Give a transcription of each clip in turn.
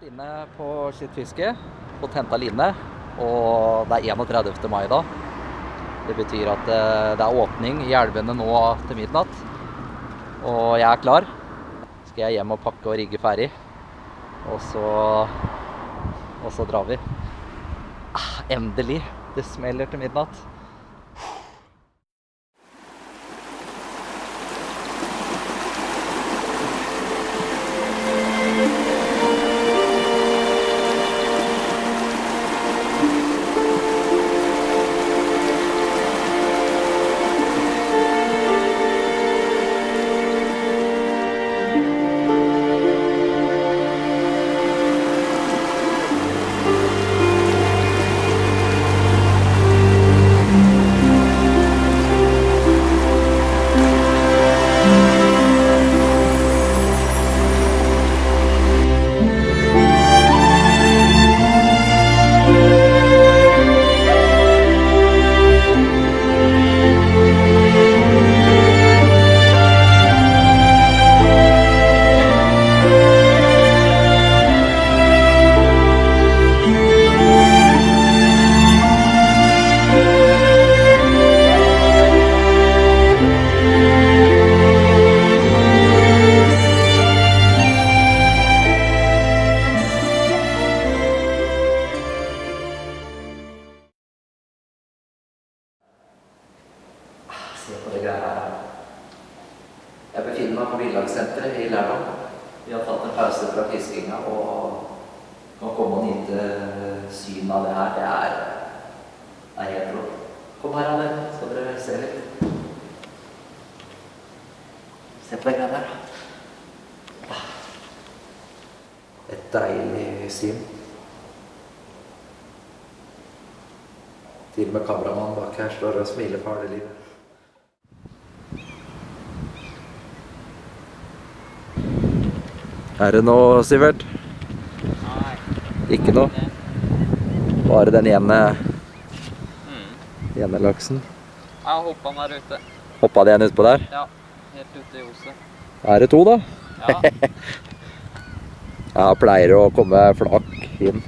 Inne på skyttfiske, fått hentet line, og det er 31. mai da. Det betyr at det er åpning i elvene nå til midnatt, og jeg er klar. Skal jeg hjem og pakke og rigge ferdig, og så drar vi. Endelig, det smeller til midnatt. Se på det greia her. Jeg befinner meg på Villagssenteret i Lærdal. Vi har tatt en pause fra fiskinga og kan komme og nyte syn av det her. Det er helt råd. Kom her, Anne. Skal dere se litt. Se på det greia der. Et deilig syn. Til og med kameramannen bak her står og smiler på alle livet. Er det noe, Sivert? Nei. Ikke noe? Bare den ene laksen? Jeg hoppet den der ute. Hoppet den utpå der? Ja, helt ute i oset. Er det to da? Ja. Jeg pleier å komme flak inn.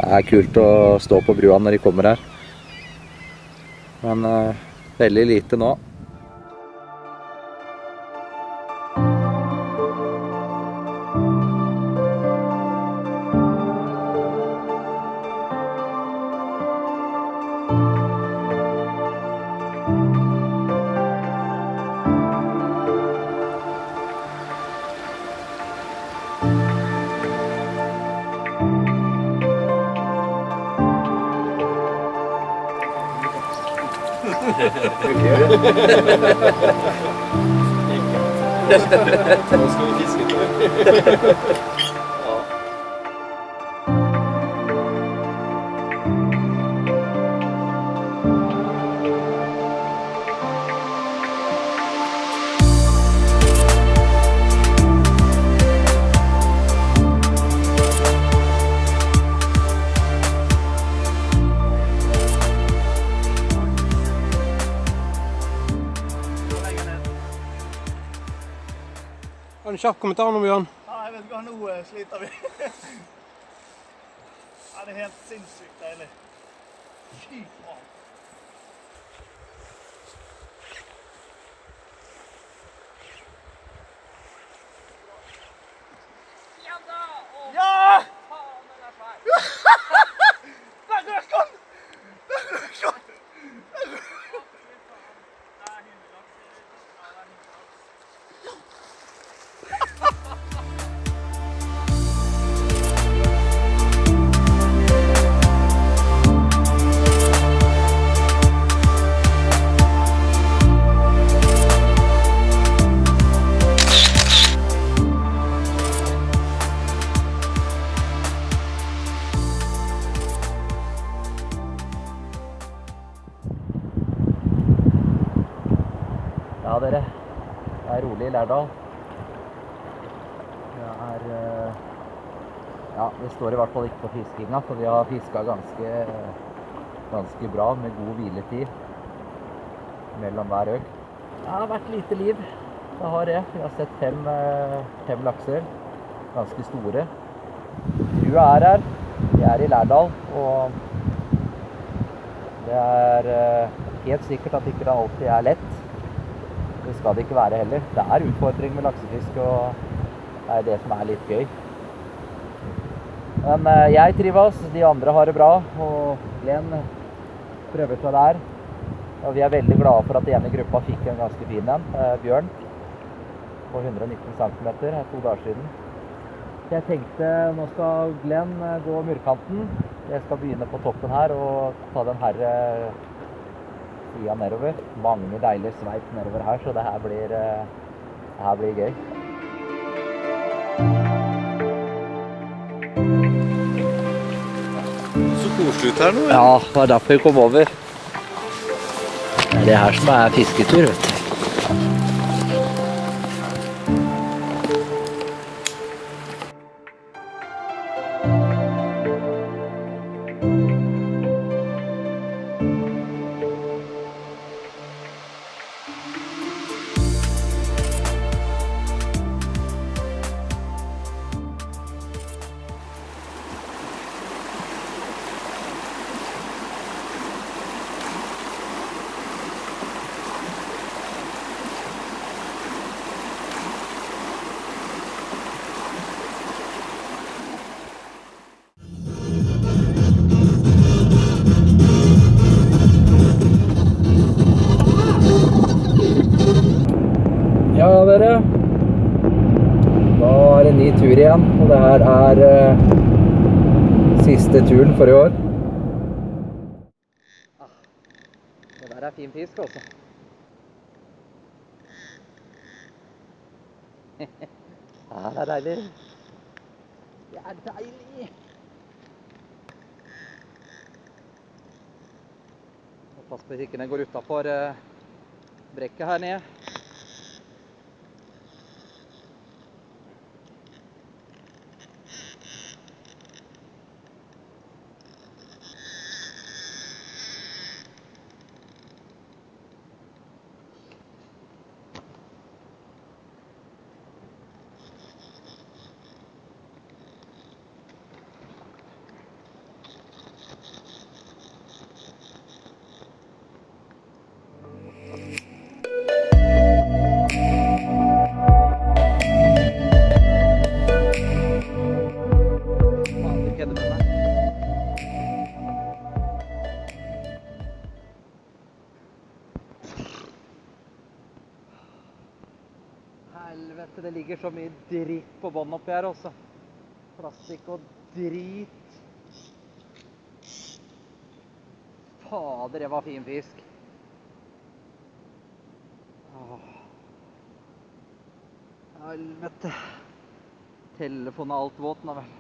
Det er kult å stå på brua når de kommer her. Men veldig lite nå. Nå skal vi fiske til. Har du en kjapp kommentar nå, Bjørn? Ja, jeg vet ikke hva, nå sliter vi. Ja, det er helt sinnssykt deilig. Fy faen. Ja da! Ja! Faen, den er svær. Der røk han! Der røk han! Ja, dere. Det er rolig i Lærdal. Det står i hvert fall ikke på fiskinga, for vi har fisket ganske bra med god hviletid mellom hver øk. Det har vært lite liv. Det har det. Vi har sett fem lakser, ganske store. Trua her. Vi i Lærdal, og det helt sikkert at ikke det alltid lett. Det skal det ikke være heller. Det utfordring med laksefisk, og det det som litt gøy. Men jeg trives, de andre har det bra, og Glenn prøver seg der. Og vi veldig glade for at den ene gruppa fikk en ganske fin en, Bjørn, på 119 cm, 2 dager siden. Jeg tenkte, nå skal Glenn gå murkanten. Jeg skal begynne på toppen her og ta den her siden nedover. Mange deilige sveip nedover her, så det her blir gøy. Så koselig ut her nå. Ja, det var derfor vi kom over. Det det her som fisketur, vet du. Ja, dere. Da det en ny tur igjen, og det her siste turen for i år. Det der fin fisk også. Ja, det deilig. Det deilig. Pass på at ikke den går utenfor brekket her nede. Helvete, det ligger så mye dritt på bånd oppi her også. Plastikk og drit. Fader, det var fin fisk. Helvete. Telefonen alt våt nå vel.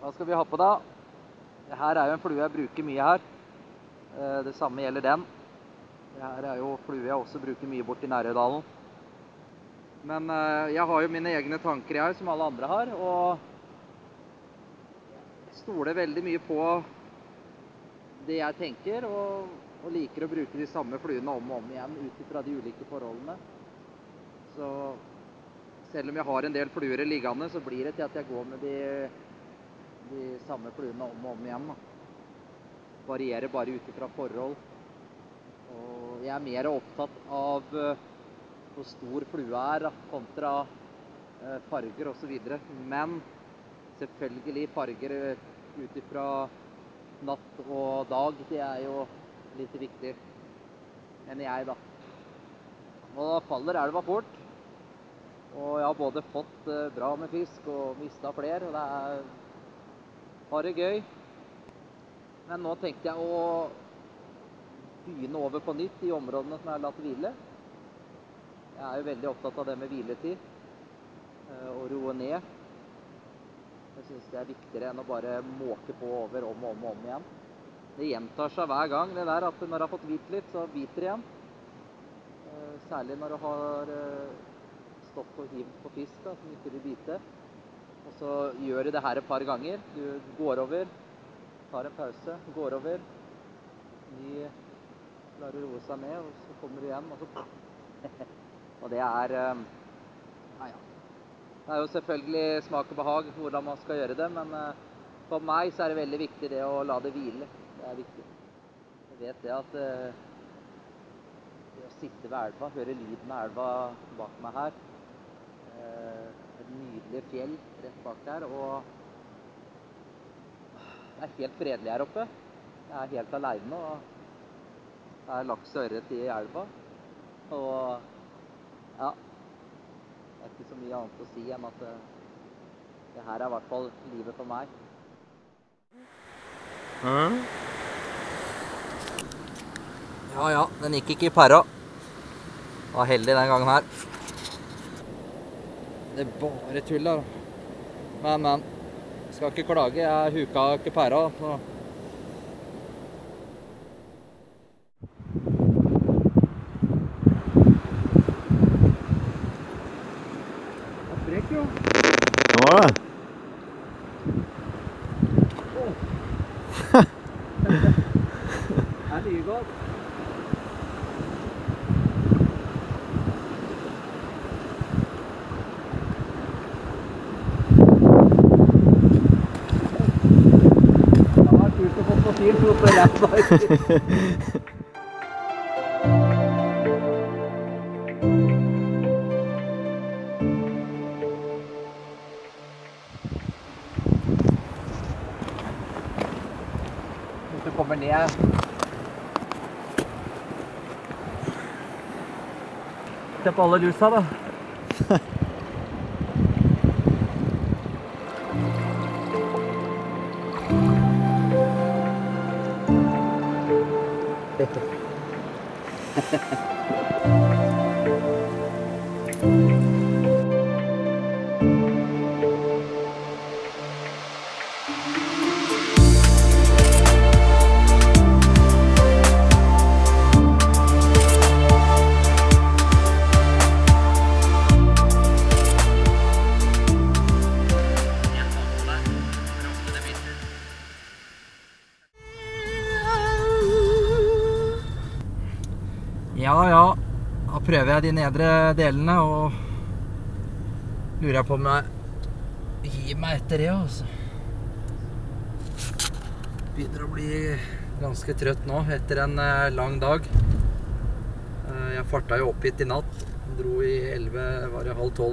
Hva skal vi ha på da? Dette jo en flue jeg bruker mye her. Det samme gjelder den. Det her er jo flue jeg også bruker mye bort i Nærøydalen. Men jeg har jo mine egne tanker jeg, som alle andre har, og stoler veldig mye på det jeg tenker, og liker å bruke de samme fluene om og om igjen ut fra de ulike forholdene. Så selv om jeg har en del fluer liggende, så blir det til at jeg går med de samme fluene om og om igjen. Da. Varierer bare ut fra forhold. Og jeg er mer opptatt av hvor stor flue er kontra farger og så videre. Men selvfølgelig farger ut fra natt og dag, det er jo litt viktig, enn jeg da. Og da faller elva fort, og jeg har både fått bra med fisk og mistet flere, og det er bare gøy. Men nå tenkte jeg å begynne over på nytt i områdene som jeg har latt hvile. Jeg er jo veldig opptatt av det med hviletid, og roe ned. Jeg synes det er viktigere enn å bare måke på over om og om igjen. Det gjentar seg hver gang, det der at når du har fått hvit litt, så biter det igjen. Særlig når du har stått og hivd på fisk da, som ikke vil bite. Og så gjør du det her et par ganger. Du går over, tar en pause, går over. De klarer å roe seg ned, og så kommer du igjen, og så... Og det er... ja. Det er jo selvfølgelig smak og behag hvordan man skal gjøre det, men for meg så er det veldig viktig det å la det hvile. Det er viktig. Jeg vet det at det å sitte ved elva, høre lyden av elva bak meg her, et nydelig fjell rett bak der, og det er helt fredelig her oppe. Jeg er helt alene, og det er laks og ørret i elva, og ja, det er ikke så mye annet å si enn at det her er i hvert fall livet for meg. Ja, den gikk ikke i pæra. Var heldig den gangen her. Det er bare tull da. Men, skal ikke klage, jeg huka ikke pæra. Så. Hva var det? Det er mye godt. Det var kult å få på fyr, for å få rett vei. Hvis du kommer ned Se på alle lusa da. Ja, da prøver jeg de nedre delene, og lurer jeg på om jeg gir meg etter det, altså. Begynner å bli ganske trøtt nå, etter en lang dag. Jeg fartet jo opp hit i natt, dro i 11, var det halv 12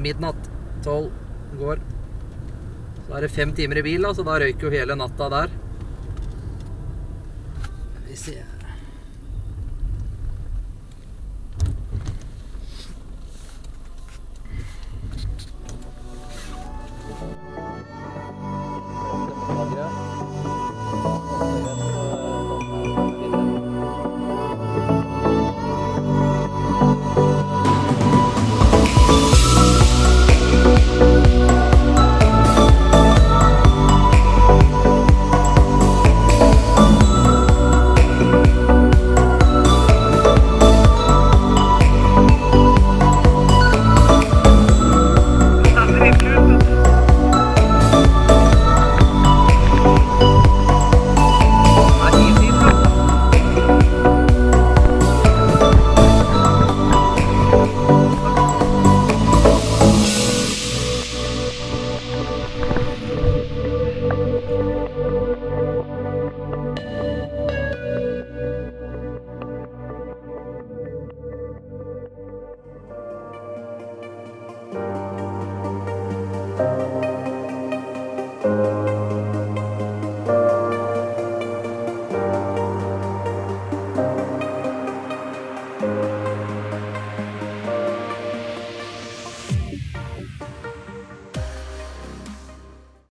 midnatt, 12 går. Så er det 5 timer i bil, så da røyker jo hele natta der. Vi ser...